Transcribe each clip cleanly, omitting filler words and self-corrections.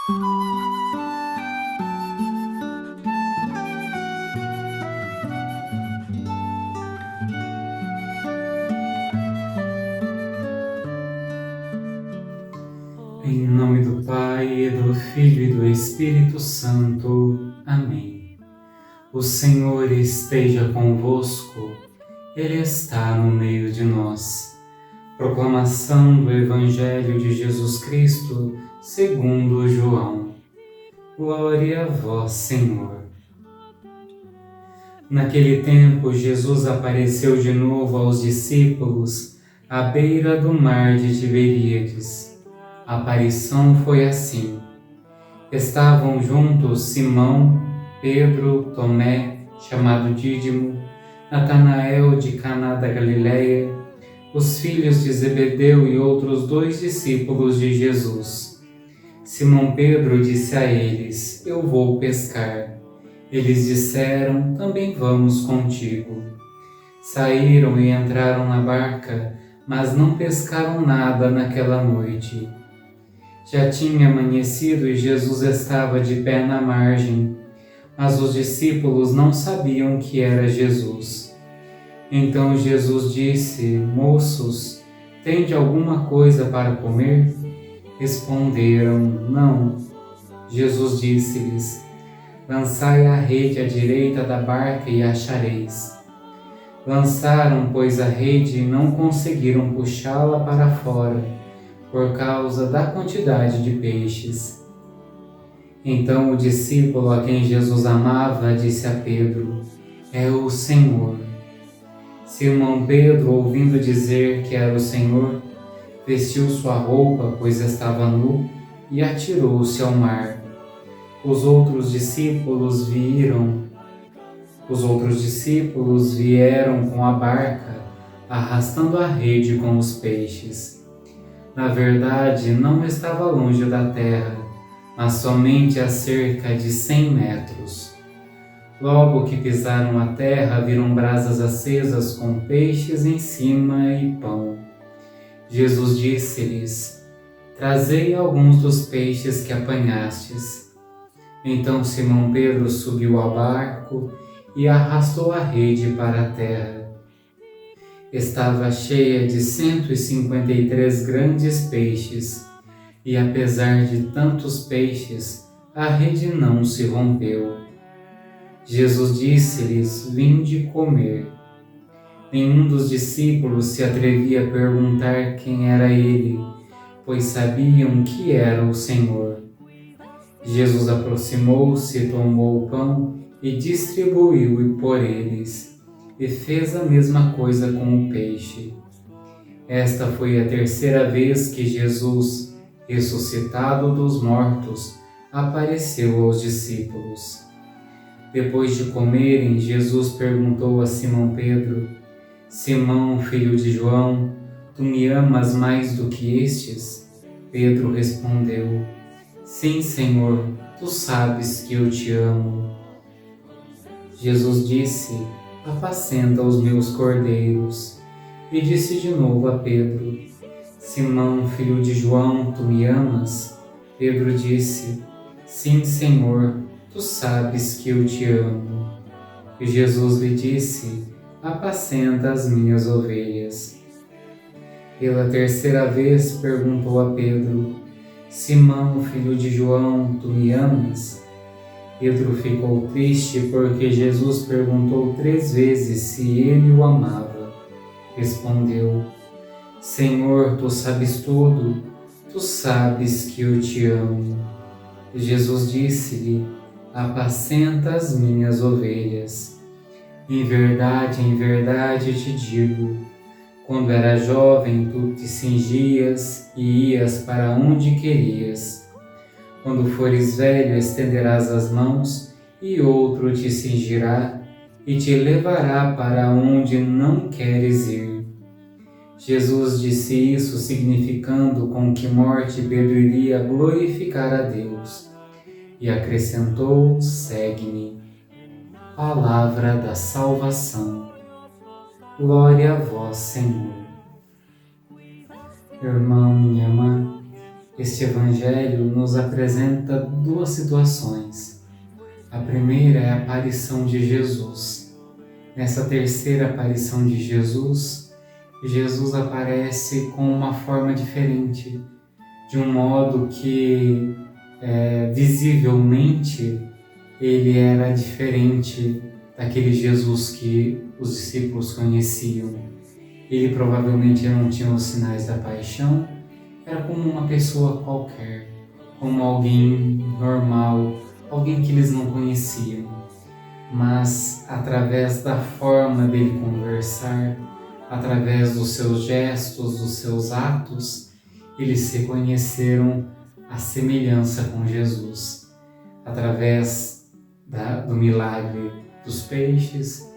Em nome do Pai, e do Filho e do Espírito Santo. Amém. O Senhor esteja convosco, Ele está no meio de nós. Proclamação do Evangelho de Jesus Cristo, segundo João. Glória a vós, Senhor. Naquele tempo, Jesus apareceu de novo aos discípulos à beira do mar de Tiberíades. A aparição foi assim. Estavam juntos Simão, Pedro, Tomé, chamado Dídimo, Natanael de Caná da Galileia, os filhos de Zebedeu e outros 2 discípulos de Jesus. Simão Pedro disse a eles: Eu vou pescar. Eles disseram: Também vamos contigo. Saíram e entraram na barca, mas não pescaram nada naquela noite. Já tinha amanhecido e Jesus estava de pé na margem, mas os discípulos não sabiam que era Jesus. Então Jesus disse: Moços, tende alguma coisa para comer? Responderam: Não. Jesus disse-lhes: Lançai a rede à direita da barca e achareis. Lançaram, pois, a rede e não conseguiram puxá-la para fora, por causa da quantidade de peixes. Então o discípulo a quem Jesus amava disse a Pedro: É o Senhor. Simão Pedro, ouvindo dizer que era o Senhor, vestiu sua roupa, pois estava nu, e atirou-se ao mar. Os outros discípulos vieram com a barca, arrastando a rede com os peixes. Na verdade, não estava longe da terra, mas somente a cerca de 100 metros. Logo que pisaram a terra, viram brasas acesas com peixes em cima e pão. Jesus disse-lhes: Trazei alguns dos peixes que apanhastes. Então Simão Pedro subiu ao barco e arrastou a rede para a terra. Estava cheia de 153 grandes peixes, e apesar de tantos peixes, a rede não se rompeu. Jesus disse-lhes: Vinde comer. Nenhum dos discípulos se atrevia a perguntar quem era ele, pois sabiam que era o Senhor. Jesus aproximou-se, tomou o pão e distribuiu por eles, e fez a mesma coisa com o peixe. Esta foi a 3ª vez que Jesus, ressuscitado dos mortos, apareceu aos discípulos. Depois de comerem, Jesus perguntou a Simão Pedro: Simão, filho de João, tu me amas mais do que estes? Pedro respondeu: Sim, Senhor, tu sabes que eu te amo. Jesus disse: Apacenta os meus cordeiros. E disse de novo a Pedro: Simão, filho de João, tu me amas? Pedro disse: Sim, Senhor, tu sabes que eu te amo. E Jesus lhe disse: Apacenta as minhas ovelhas. Pela 3ª vez perguntou a Pedro: Simão, filho de João, tu me amas? Pedro ficou triste porque Jesus perguntou 3 vezes se ele o amava. Respondeu: Senhor, tu sabes tudo, tu sabes que eu te amo. E Jesus disse-lhe: Apacenta as minhas ovelhas. Em verdade te digo, quando era jovem tu te cingias e ias para onde querias. Quando fores velho, estenderás as mãos, e outro te cingirá e te levará para onde não queres ir. Jesus disse isso significando com que morte Pedro iria glorificar a Deus. E acrescentou: Segue-me. Palavra da salvação. Glória a vós, Senhor. Irmão, minha irmã, Este Evangelho nos apresenta duas situações. A primeira é a aparição de Jesus. Nessa terceira aparição de Jesus, Jesus aparece com uma forma diferente, de um modo que visivelmente ele era diferente daquele Jesus que os discípulos conheciam. Ele provavelmente não tinha os sinais da paixão, era como uma pessoa qualquer, como alguém normal, alguém que eles não conheciam. Mas através da forma dele conversar, através dos seus gestos, dos seus atos, eles reconheceram a semelhança com Jesus. Através do milagre dos peixes,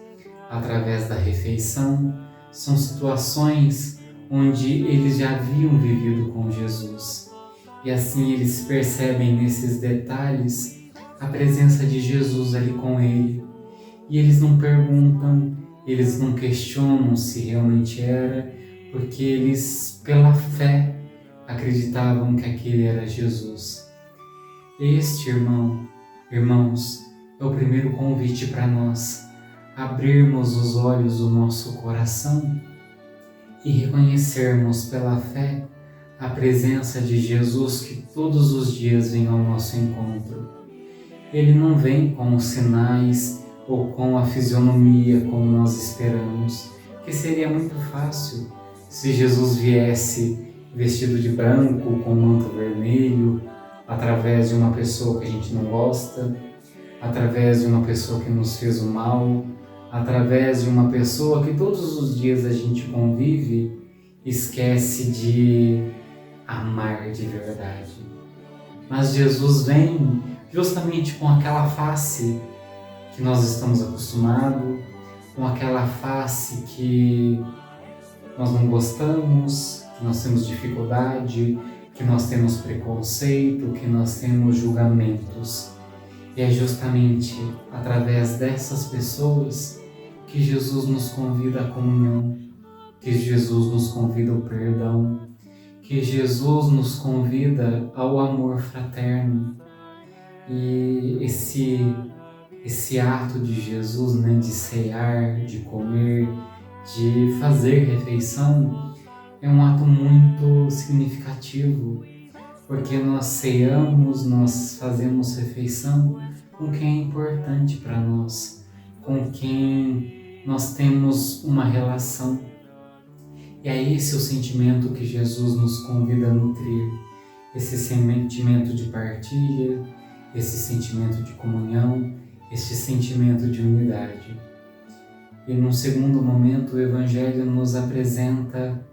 através da refeição, são situações onde eles já haviam vivido com Jesus. E assim eles percebem nesses detalhes a presença de Jesus ali com ele. E eles não perguntam, eles não questionam se realmente era, porque eles, pela fé, acreditavam que aquele era Jesus. Este, irmãos, é o primeiro convite para nós, abrirmos os olhos do nosso coração e reconhecermos pela fé a presença de Jesus que todos os dias vem ao nosso encontro. Ele não vem com os sinais ou com a fisionomia como nós esperamos, que seria muito fácil se Jesus viesse vestido de branco, com manto vermelho, através de uma pessoa que a gente não gosta, através de uma pessoa que nos fez o mal, através de uma pessoa que todos os dias a gente convive e esquece de amar de verdade. Mas Jesus vem justamente com aquela face que nós estamos acostumados, com aquela face que nós não gostamos, que nós temos dificuldade, que nós temos preconceito, que nós temos julgamentos. E é justamente através dessas pessoas que Jesus nos convida à comunhão, que Jesus nos convida ao perdão, que Jesus nos convida ao amor fraterno. E esse ato de Jesus, de cear, de comer, de fazer refeição, é um ato muito significativo, porque nós ceamos, nós fazemos refeição com quem é importante para nós, com quem nós temos uma relação. E é esse o sentimento que Jesus nos convida a nutrir, esse sentimento de partilha, esse sentimento de comunhão, esse sentimento de unidade. E num segundo momento, o Evangelho nos apresenta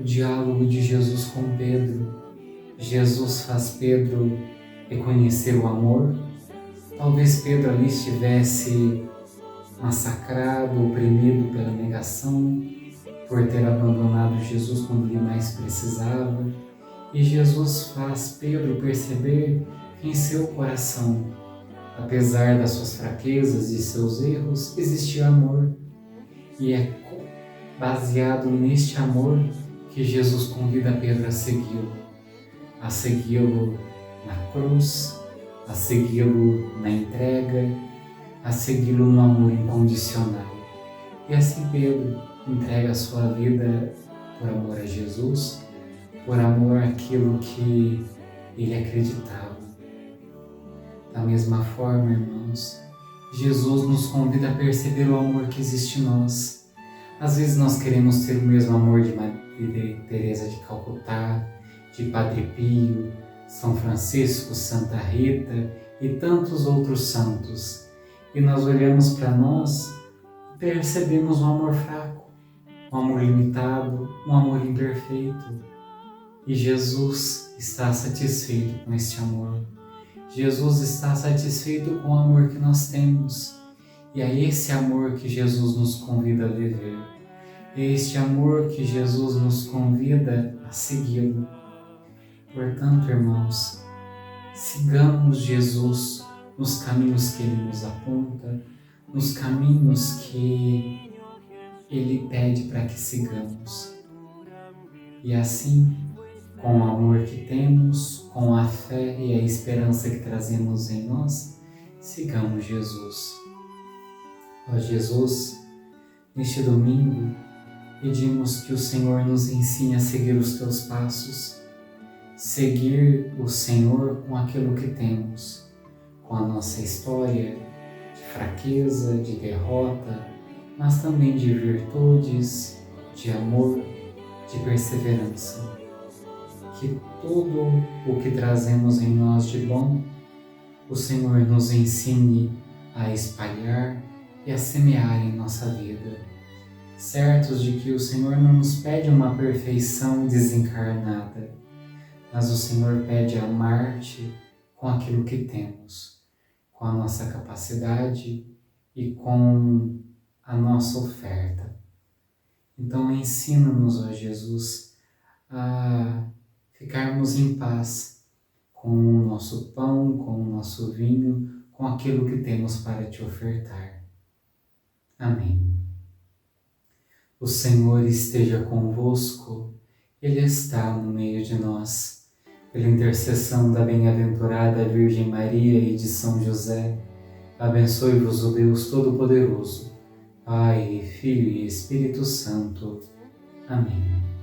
o diálogo de Jesus com Pedro. Jesus faz Pedro reconhecer o amor. Talvez Pedro ali estivesse massacrado, oprimido pela negação, por ter abandonado Jesus quando ele mais precisava. E Jesus faz Pedro perceber que em seu coração, apesar das suas fraquezas e seus erros, existia amor. E é baseado neste amor que Jesus convida Pedro a segui-lo na cruz, a segui-lo na entrega, a segui-lo no amor incondicional. E assim Pedro entrega a sua vida por amor a Jesus, por amor àquilo que ele acreditava. Da mesma forma, irmãos, Jesus nos convida a perceber o amor que existe em nós. Às vezes nós queremos ter o mesmo amor de Madre Teresa de Calcutá, de Padre Pio, São Francisco, Santa Rita e tantos outros santos. E nós olhamos para nós e percebemos um amor fraco, um amor limitado, um amor imperfeito. E Jesus está satisfeito com este amor. Jesus está satisfeito com o amor que nós temos. E é esse amor que Jesus nos convida a viver. É este amor que Jesus nos convida a segui-lo. Portanto, irmãos, sigamos Jesus nos caminhos que Ele nos aponta, nos caminhos que Ele pede para que sigamos. E assim, com o amor que temos, com a fé e a esperança que trazemos em nós, sigamos Jesus. Ó Jesus, neste domingo, pedimos que o Senhor nos ensine a seguir os teus passos, seguir o Senhor com aquilo que temos, com a nossa história de fraqueza, de derrota, mas também de virtudes, de amor, de perseverança. Que tudo o que trazemos em nós de bom, o Senhor nos ensine a espalhar e a semear em nossa vida, certos de que o Senhor não nos pede uma perfeição desencarnada, mas o Senhor pede amar-te com aquilo que temos, com a nossa capacidade e com a nossa oferta. Então ensina-nos, ó Jesus, a ficarmos em paz com o nosso pão, com o nosso vinho, com aquilo que temos para te ofertar. Amém. O Senhor esteja convosco, Ele está no meio de nós. Pela intercessão da bem-aventurada Virgem Maria e de São José, abençoe-vos o Deus Todo-Poderoso, Pai, Filho e Espírito Santo. Amém.